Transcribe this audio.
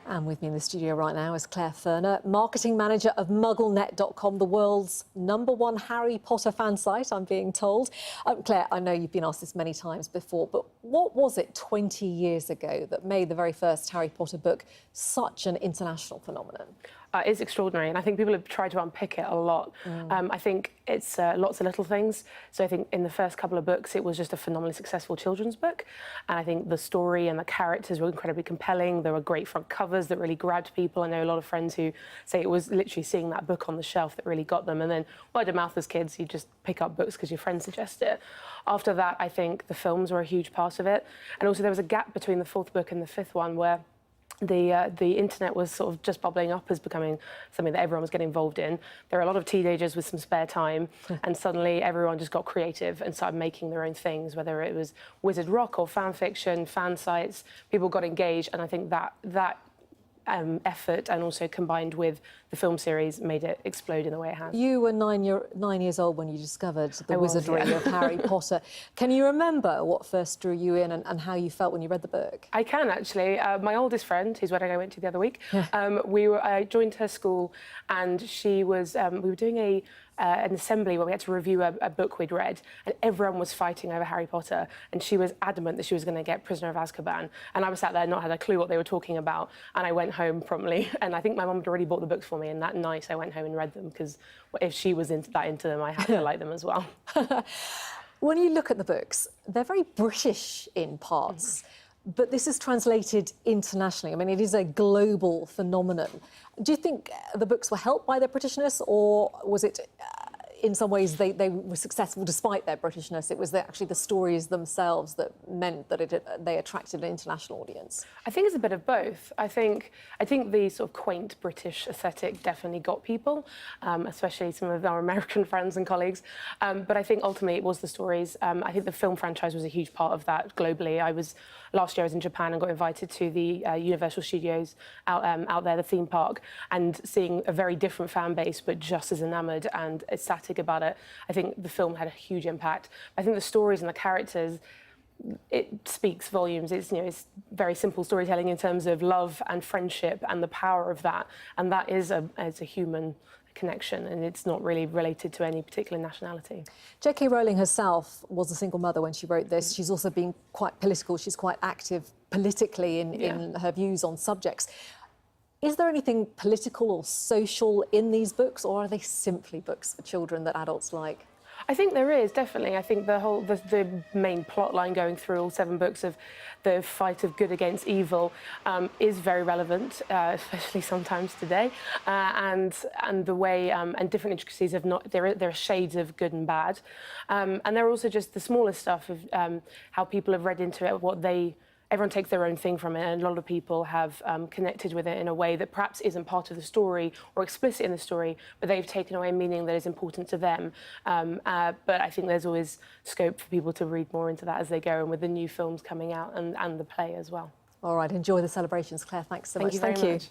And with me in the studio right now is Claire Furner, Marketing Manager of MuggleNet.com, the world's #1 Harry Potter fan site, I'm being told. Claire, I know you've been asked this many times before, but what was it 20 years ago that made the very first Harry Potter book such an international phenomenon? It's extraordinary, and I think people have tried to unpick it a lot. I think it's lots of little things. So I think in the first couple of books, it was just a phenomenally successful children's book. And I think the story and the characters were incredibly compelling. There were great front covers that really grabbed people. I know a lot of friends who say it was literally seeing that book on the shelf that really got them. And then word of mouth as kids, you just pick up books because your friends suggest it. After that, I think the films were a huge part of it. And also there was a gap between the fourth book and the fifth one where the internet was sort of just bubbling up as becoming something that everyone was getting involved in. There were a lot of teenagers with some spare time, and suddenly everyone just got creative and started making their own things, whether it was Wizard Rock or fan fiction, fan sites. People got engaged, and I think that effort, and also combined with the film series, made it explode in the way it has. You were 9 years old when you discovered the wizardry of Harry Potter. Can you remember what first drew you in and how you felt when you read the book? I can, actually. My oldest friend, whose wedding I went to the other week, I joined her school, and she was, we were doing an assembly where we had to review a book we'd read, and everyone was fighting over Harry Potter, and she was adamant that she was going to get Prisoner of Azkaban, and I was sat there not had a clue what they were talking about, and I went home promptly, and I think my mum had already bought the books for me, and that night I went home and read them, because if she was into them, I had to like them as well. When you look at the books, they're very British in parts. But this is translated internationally. I mean, it is a global phenomenon. Do you think the books were helped by their Britishness, or was it, in some ways, they were successful despite their Britishness? It was actually the stories themselves that meant that they attracted an international audience? I think it's a bit of both. I think the sort of quaint British aesthetic definitely got people, especially some of our American friends and colleagues. But I think ultimately it was the stories. I think the film franchise was a huge part of that globally. Last year I was in Japan and got invited to the Universal Studios out there, the theme park, and seeing a very different fan base, but just as enamoured and ecstatic about it. I think the film had a huge impact. I think the stories and the characters, it speaks volumes. It's very simple storytelling in terms of love and friendship and the power of that, and that is a human connection, and it's not really related to any particular nationality. J.K. Rowling herself was a single mother when she wrote this. She's also been quite political. She's quite active politically in her views on subjects. Is there anything political or social in these books, or are they simply books for children that adults like? I think there is, definitely. I think the main plot line going through all 7 books of the fight of good against evil is very relevant, especially sometimes today. And the way and different intricacies of there are shades of good and bad. And there are also just the smaller stuff of how people have read into it, everyone takes their own thing from it, and a lot of people have connected with it in a way that perhaps isn't part of the story or explicit in the story, but they've taken away meaning that is important to them. But I think there's always scope for people to read more into that as they go, and with the new films coming out and the play as well. All right, enjoy the celebrations, Claire. Thanks so much. Thank you very much.